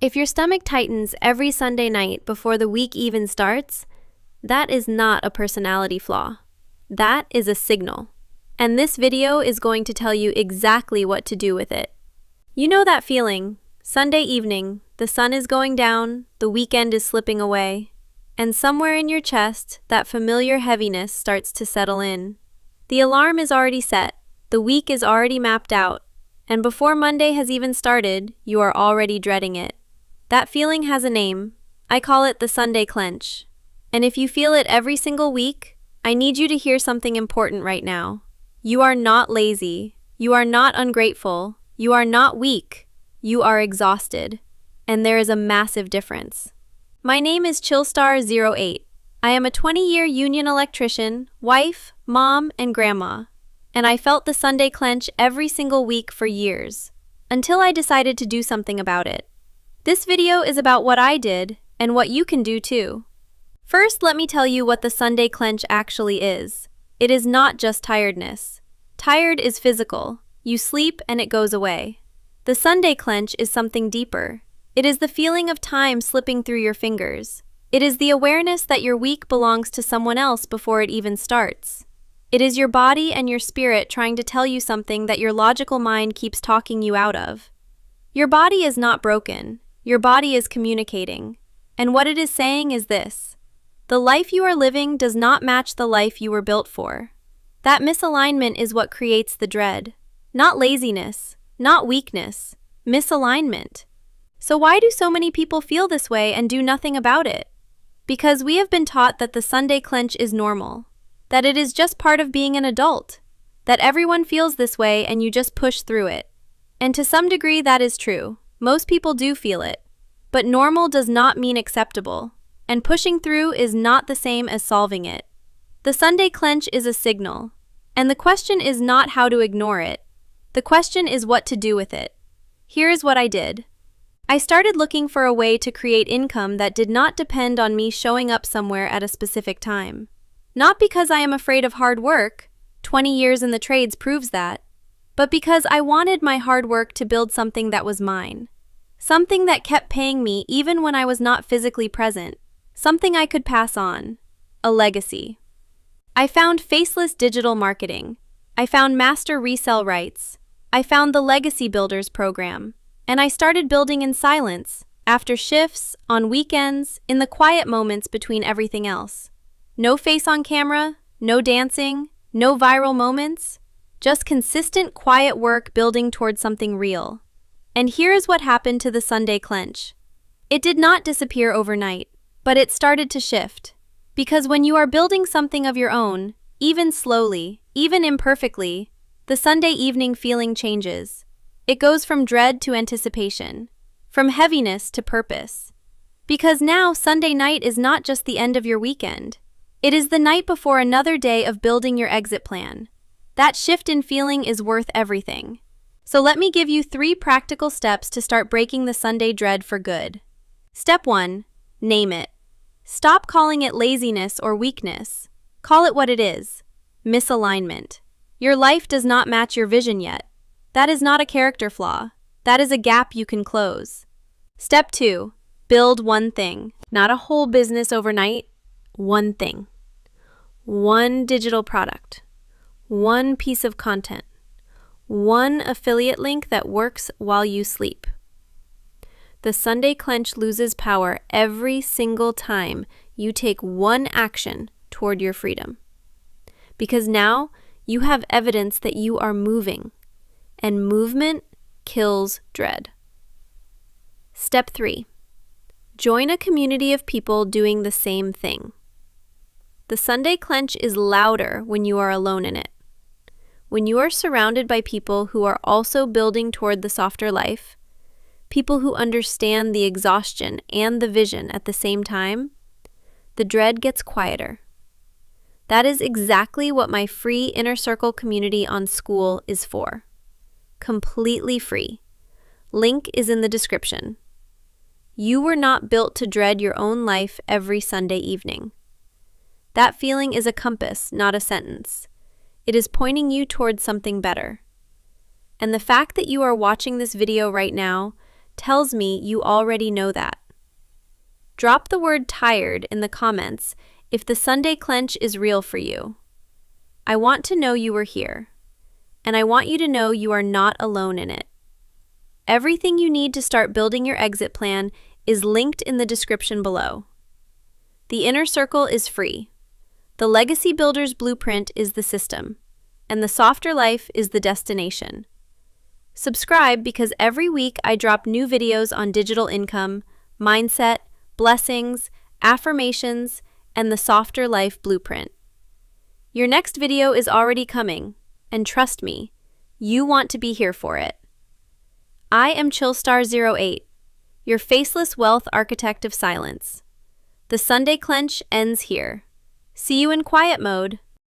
If your stomach tightens every Sunday night before the week even starts, that is not a personality flaw. That is a signal. And this video is going to tell you exactly what to do with it. You know that feeling, Sunday evening, the sun is going down, the weekend is slipping away, and somewhere in your chest, that familiar heaviness starts to settle in. The alarm is already set, the week is already mapped out, and before Monday has even started, you are already dreading it. That feeling has a name. I call it the Sunday Clench. And if you feel it every single week, I need you to hear something important right now. You are not lazy. You are not ungrateful. You are not weak. You are exhausted. And there is a massive difference. My name is Chillstar08. I am a 20-year Union Electrician, wife, mom, and grandma. And I felt the Sunday Clench every single week for years, until I decided to do something about it. This video is about what I did and what you can do too. First, let me tell you what the Sunday Clench actually is. It is not just tiredness. Tired is physical. You sleep and it goes away. The Sunday Clench is something deeper. It is the feeling of time slipping through your fingers. It is the awareness that your week belongs to someone else before it even starts. It is your body and your spirit trying to tell you something that your logical mind keeps talking you out of. Your body is not broken. Your body is communicating. And what it is saying is this: the life you are living does not match the life you were built for. That misalignment is what creates the dread. Not laziness, not weakness, misalignment. So why do so many people feel this way and do nothing about it? Because we have been taught that the Sunday Clench is normal, that it is just part of being an adult, that everyone feels this way and you just push through it. And to some degree that is true. Most people do feel it. But normal does not mean acceptable, and pushing through is not the same as solving it. The Sunday Clench is a signal, and the question is not how to ignore it. The question is what to do with it. Here is what I did. I started looking for a way to create income that did not depend on me showing up somewhere at a specific time. Not because I am afraid of hard work, 20 years in the trades proves that, but because I wanted my hard work to build something that was mine. Something that kept paying me even when I was not physically present. Something I could pass on. A legacy. I found faceless digital marketing. I found master resell rights. I found the legacybuilders program. And I started building in silence, after shifts, on weekends, in the quiet moments between everything else. No face on camera, no dancing, no viral moments. Just consistent, quiet work building towards something real. And here is what happened to the Sunday Clench. It did not disappear overnight, but it started to shift. Because when you are building something of your own, even slowly, even imperfectly, the Sunday evening feeling changes. It goes from dread to anticipation, from heaviness to purpose. Because now Sunday night is not just the end of your weekend. It is the night before another day of building your exit plan. That shift in feeling is worth everything. So let me give you 3 practical steps to start breaking the Sunday dread for good. Step 1. Name it. Stop calling it laziness or weakness. Call it what it is. Misalignment. Your life does not match your vision yet. That is not a character flaw. That is a gap you can close. Step 2. Build one thing. Not a whole business overnight. One thing. One digital product. One piece of content. One affiliate link that works while you sleep. The Sunday Clench loses power every single time you take one action toward your freedom. Because now you have evidence that you are moving, and movement kills dread. Step 3. Join a community of people doing the same thing. The Sunday Clench is louder when you are alone in it. When you are surrounded by people who are also building toward the softer life, people who understand the exhaustion and the vision at the same time, the dread gets quieter. That is exactly what my free Inner Circle community on School is for. Completely free. Link is in the description. You were not built to dread your own life every Sunday evening. That feeling is a compass, not a sentence. It is pointing you towards something better. And the fact that you are watching this video right now tells me you already know that. Drop the word tired in the comments if the Sunday Clench is real for you. I want to know you are here, and I want you to know you are not alone in it. Everything you need to start building your exit plan is linked in the description below. The inner circle is free. The Legacy Builders blueprint is the system, and the Softer Life is the destination. Subscribe because every week I drop new videos on digital income, mindset, blessings, affirmations, and the Softer Life blueprint. Your next video is already coming, and trust me, you want to be here for it. I am Chillstar08, your faceless wealth architect of silence. The Sunday Clench ends here. See you in quiet mode.